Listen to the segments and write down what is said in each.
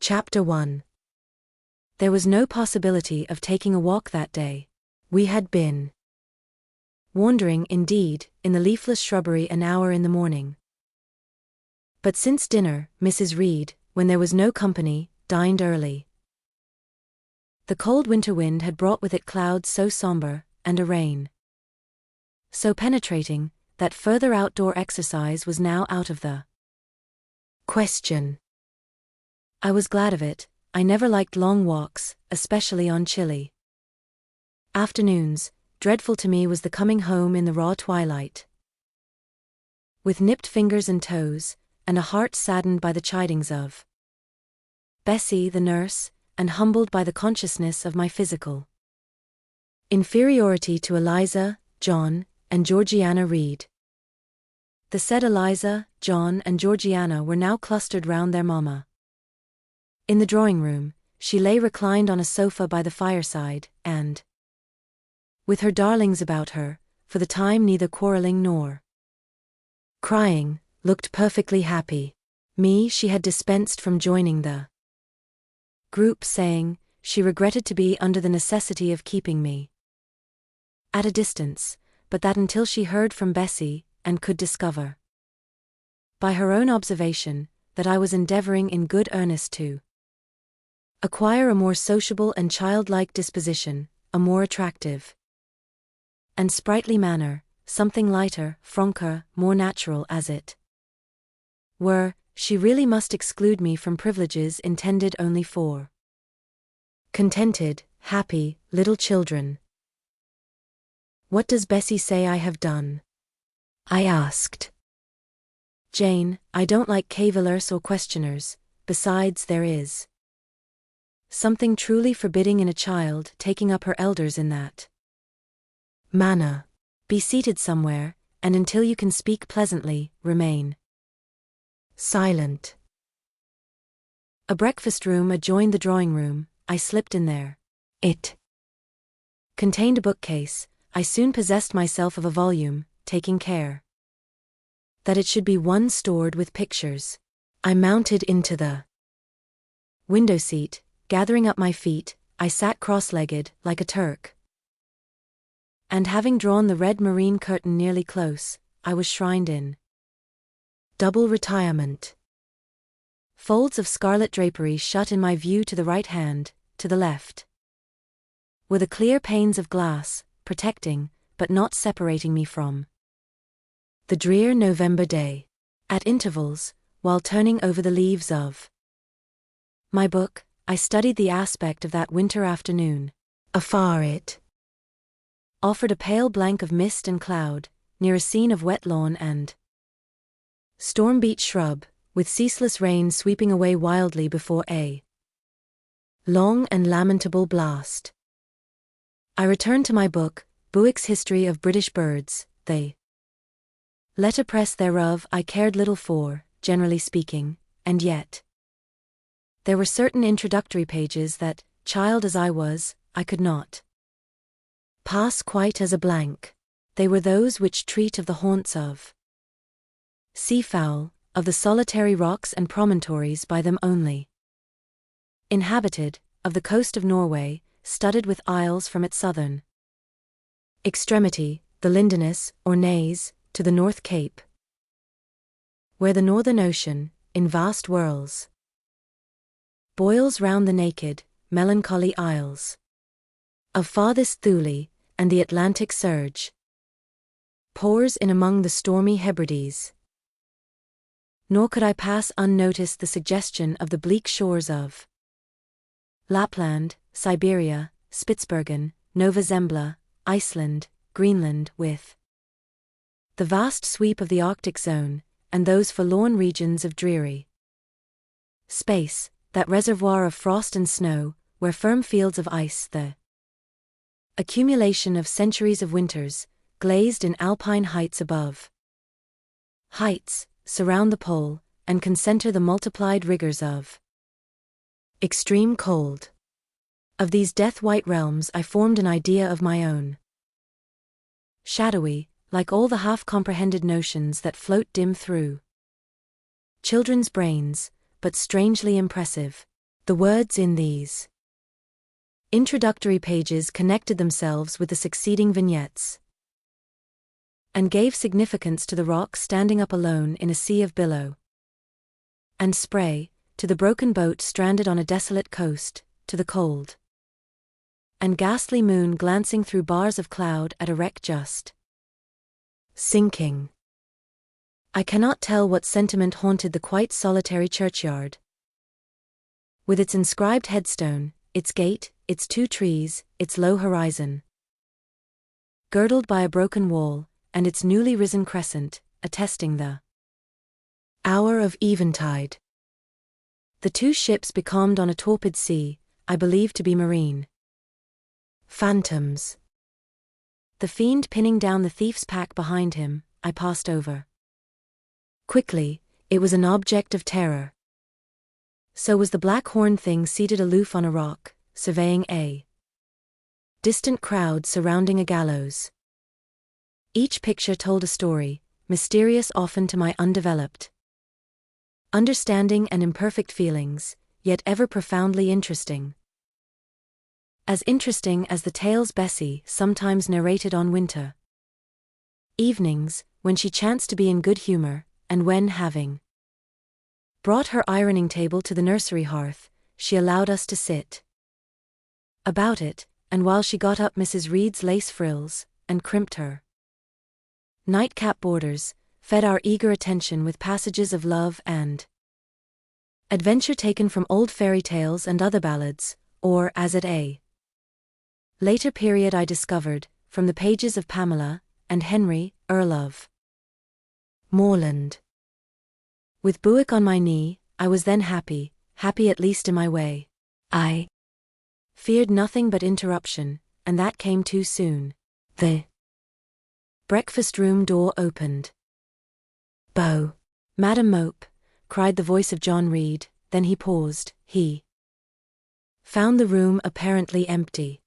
Chapter 1. There was no possibility of taking a walk that day. We had been wandering, indeed, in the leafless shrubbery an hour in the morning. But since dinner, Mrs. Reed, when there was no company, dined early. The cold winter wind had brought with it clouds so somber, and a rain so penetrating, that further outdoor exercise was now out of the question. I was glad of it. I never liked long walks, especially on chilly afternoons. Dreadful to me was the coming home in the raw twilight, with nipped fingers and toes, and a heart saddened by the chidings of Bessie the nurse, and humbled by the consciousness of my physical inferiority to Eliza, John, and Georgiana Reed. The said Eliza, John, and Georgiana were now clustered round their mamma. In the drawing-room, she lay reclined on a sofa by the fireside, and, with her darlings about her, for the time neither quarrelling nor crying, looked perfectly happy. Me she had dispensed from joining the group, saying, she regretted to be under the necessity of keeping me at a distance, but that until she heard from Bessie, and could discover by her own observation, that I was endeavouring in good earnest to acquire a more sociable and childlike disposition, a more attractive and sprightly manner, something lighter, franker, more natural as it were, she really must exclude me from privileges intended only for contented, happy, little children. What does Bessie say I have done? I asked. Jane, I don't like cavillers or questioners. Besides, there is something truly forbidding in a child taking up her elders in that manner. Be seated somewhere, and until you can speak pleasantly, remain silent. A breakfast room adjoined the drawing room. I slipped in there. It contained a bookcase. I soon possessed myself of a volume, taking care that it should be one stored with pictures. I mounted into the window seat. Gathering up my feet, I sat cross-legged, like a Turk. And having drawn the red marine curtain nearly close, I was shrined in double retirement. Folds of scarlet drapery shut in my view to the right hand, to the left were the clear panes of glass, protecting, but not separating me from the drear November day. At intervals, while turning over the leaves of my book, I studied the aspect of that winter afternoon. Afar it offered a pale blank of mist and cloud, near a scene of wet lawn and storm-beat shrub, with ceaseless rain sweeping away wildly before a long and lamentable blast. I returned to my book, Bewick's History of British Birds. The letterpress thereof I cared little for, generally speaking, and yet there were certain introductory pages that, child as I was, I could not pass quite as a blank. They were those which treat of the haunts of seafowl, of the solitary rocks and promontories by them only inhabited, of the coast of Norway, studded with isles from its southern extremity, the Lindeness, or Naze, to the North Cape, where the northern ocean, in vast whirls, boils round the naked, melancholy isles of farthest Thule, and the Atlantic surge pours in among the stormy Hebrides. Nor could I pass unnoticed the suggestion of the bleak shores of Lapland, Siberia, Spitzbergen, Nova Zembla, Iceland, Greenland, with the vast sweep of the Arctic zone, and those forlorn regions of dreary space, that reservoir of frost and snow, where firm fields of ice, the accumulation of centuries of winters, glazed in alpine heights above heights, surround the pole, and concentre the multiplied rigors of extreme cold. Of these death-white realms I formed an idea of my own, shadowy, like all the half-comprehended notions that float dim through children's brains, but strangely impressive. The words in these introductory pages connected themselves with the succeeding vignettes and gave significance to the rock standing up alone in a sea of billow and spray, to the broken boat stranded on a desolate coast, to the cold and ghastly moon glancing through bars of cloud at a wreck just sinking. I cannot tell what sentiment haunted the quite solitary churchyard, with its inscribed headstone, its gate, its 2 trees, its low horizon girdled by a broken wall, and its newly risen crescent, attesting the hour of eventide. The 2 ships becalmed on a torpid sea, I believed to be marine phantoms. The fiend pinning down the thief's pack behind him, I passed over quickly. It was an object of terror. So was the black horned thing seated aloof on a rock, surveying a distant crowd surrounding a gallows. Each picture told a story, mysterious often to my undeveloped understanding and imperfect feelings, yet ever profoundly interesting. As interesting as the tales Bessie sometimes narrated on winter evenings, when she chanced to be in good humor, and when, having brought her ironing table to the nursery hearth, she allowed us to sit about it, and while she got up Mrs. Reed's lace frills, and crimped her nightcap borders, fed our eager attention with passages of love and adventure taken from old fairy tales and other ballads, or, as at a later period I discovered, from the pages of Pamela and Henry, Earl of Morland. With Buick on my knee, I was then happy at least in my way. I feared nothing but interruption, and that came too soon. The breakfast room door opened. "Bo! Madam Mope," cried the voice of John Reed, then he paused. He found the room apparently empty.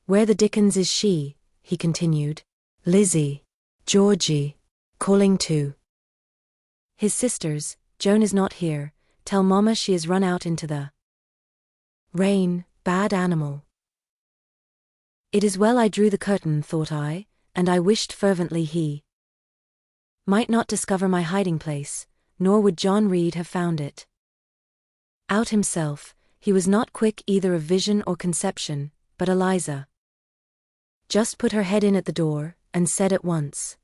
"Where the dickens is she?" he continued. "Lizzie, Georgie," calling to his sisters, "Joan is not here, tell Mamma she is run out into the rain, bad animal." It is well I drew the curtain, thought I, and I wished fervently he might not discover my hiding place, nor would John Reed have found it out himself. He was not quick either of vision or conception, but Eliza just put her head in at the door, and said at once,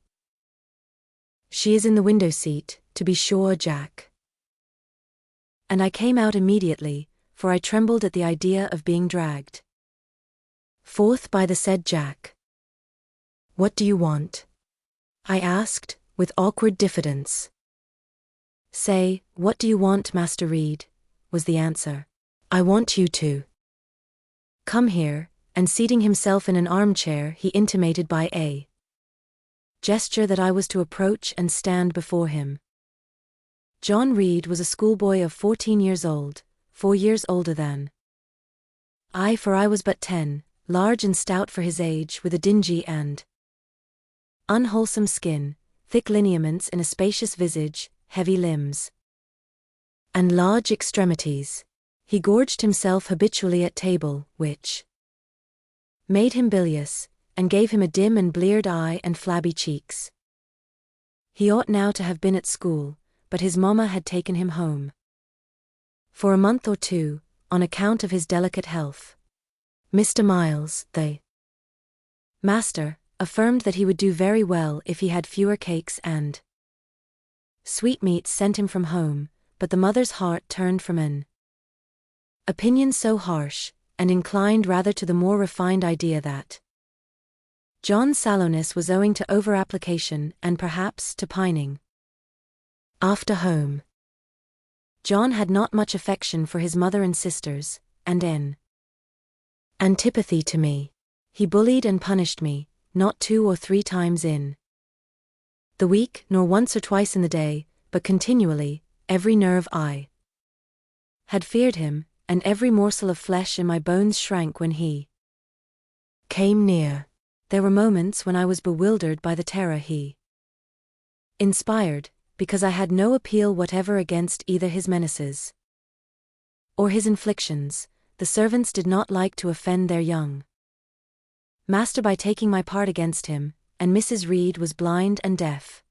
"She is in the window seat, to be sure, Jack." And I came out immediately, for I trembled at the idea of being dragged forth by the said Jack. "What do you want?" I asked, with awkward diffidence. "Say, what do you want, Master Reed?" was the answer. "I want you to come here," and seating himself in an armchair he intimated by a gesture that I was to approach and stand before him. John Reed was a schoolboy of 14 years old, 4 years older than I, for I was but 10, large and stout for his age, with a dingy and unwholesome skin, thick lineaments in a spacious visage, heavy limbs, and large extremities. He gorged himself habitually at table, which made him bilious, and gave him a dim and bleared eye and flabby cheeks. He ought now to have been at school, but his mamma had taken him home for a month or 2, on account of his delicate health. Mr. Miles, the master, affirmed that he would do very well if he had fewer cakes and sweetmeats sent him from home, but the mother's heart turned from an opinion so harsh, and inclined rather to the more refined idea that John's sallowness was owing to over-application and perhaps to pining after home. John had not much affection for his mother and sisters, and in antipathy to me, he bullied and punished me, not 2 or 3 times in the week, nor once or twice in the day, but continually. Every nerve I had feared him, and every morsel of flesh in my bones shrank when he came near. There were moments when I was bewildered by the terror he inspired, because I had no appeal whatever against either his menaces or his inflictions, the servants did not like to offend their young master by taking my part against him, and Mrs. Reed was blind and deaf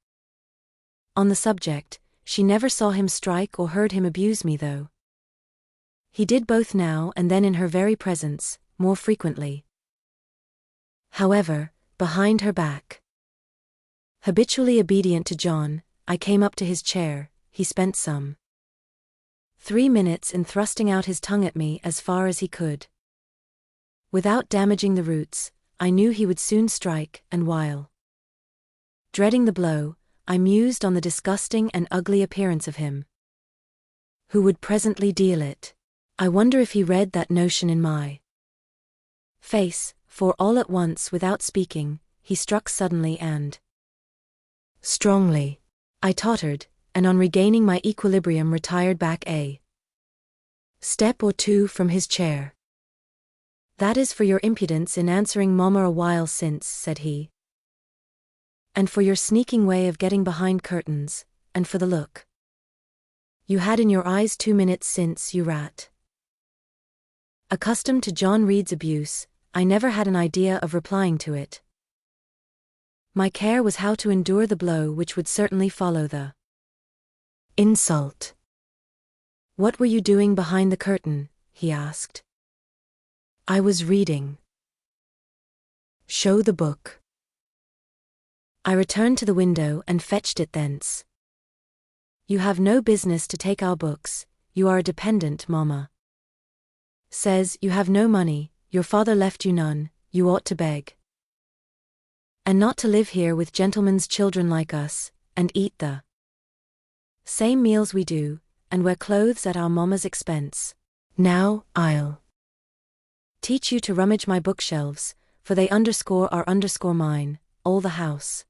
on the subject. She never saw him strike or heard him abuse me, though he did both now and then in her very presence, more frequently, however, behind her back. Habitually obedient to John, I came up to his chair. He spent some 3 minutes in thrusting out his tongue at me as far as he could. Without damaging the roots, I knew he would soon strike, and while dreading the blow, I mused on the disgusting and ugly appearance of him who would presently deal it. I wonder if he read that notion in my face, for all at once, without speaking, he struck suddenly and strongly. I tottered, and on regaining my equilibrium retired back a step or two from his chair. "That is for your impudence in answering Mamma a while since," said he. "And for your sneaking way of getting behind curtains, and for the look you had in your eyes 2 minutes since, you rat." Accustomed to John Reed's abuse, I never had an idea of replying to it. My care was how to endure the blow which would certainly follow the insult. "What were you doing behind the curtain?" he asked. "I was reading." "Show the book." I returned to the window and fetched it thence. "You have no business to take our books, you are a dependent. Mamma says you have no money, your father left you none, you ought to beg. And not to live here with gentlemen's children like us, and eat the same meals we do, and wear clothes at our mamma's expense. Now, I'll teach you to rummage my bookshelves, for they are mine, all the house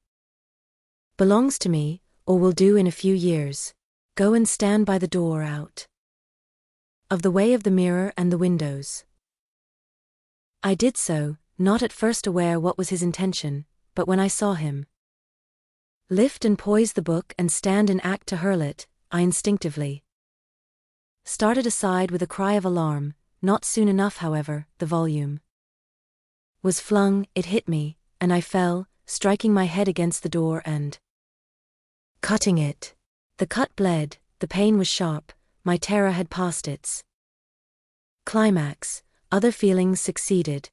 belongs to me, or will do in a few years. Go and stand by the door out of the way of the mirror and the windows." I did so, not at first aware what was his intention, but when I saw him lift and poise the book and stand in act to hurl it, I instinctively started aside with a cry of alarm. Not soon enough, however, the volume was flung, it hit me, and I fell, striking my head against the door and cutting it. The cut bled, the pain was sharp, my terror had passed its climax, other feelings succeeded.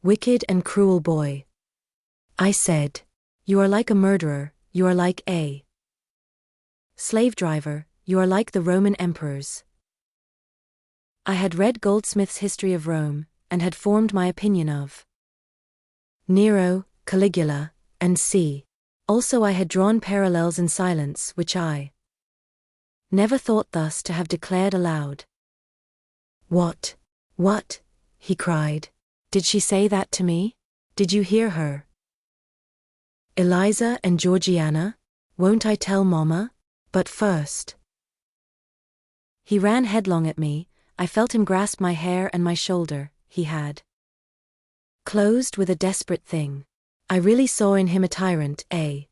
"Wicked and cruel boy," I said. "You are like a murderer, you are like a slave driver, you are like the Roman emperors." I had read Goldsmith's History of Rome, and had formed my opinion of Nero, Caligula, and c. Also I had drawn parallels in silence which I never thought thus to have declared aloud. What, he cried. "Did she say that to me? Did you hear her? Eliza and Georgiana? Won't I tell Mamma? But first." He ran headlong at me. I felt him grasp my hair and my shoulder. He had closed with a desperate thing. I really saw in him a tyrant, a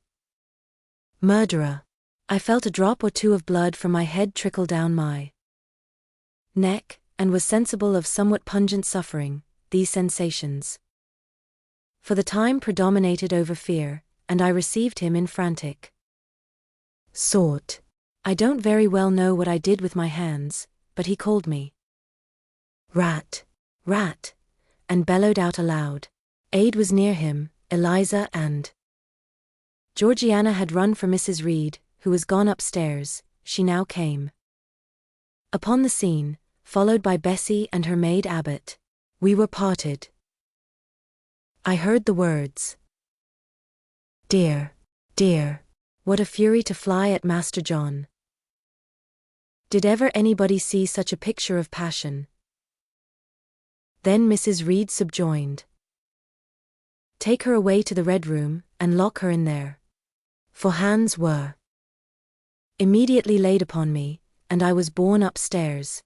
murderer. I felt a drop or two of blood from my head trickle down my neck, and was sensible of somewhat pungent suffering. These sensations for the time predominated over fear, and I received him in frantic sort. I don't very well know what I did with my hands, but he called me rat, rat, and bellowed out aloud. Aid was near him. Eliza and Georgiana had run for Mrs. Reed, who was gone upstairs. She now came upon the scene, followed by Bessie and her maid Abbott. We were parted. I heard the words, "Dear, dear." What a fury to fly at Master John. Did ever anybody see such a picture of passion? Then Mrs. Reed subjoined, "Take her away to the Red Room, and lock her in there." For hands were immediately laid upon me, and I was borne upstairs.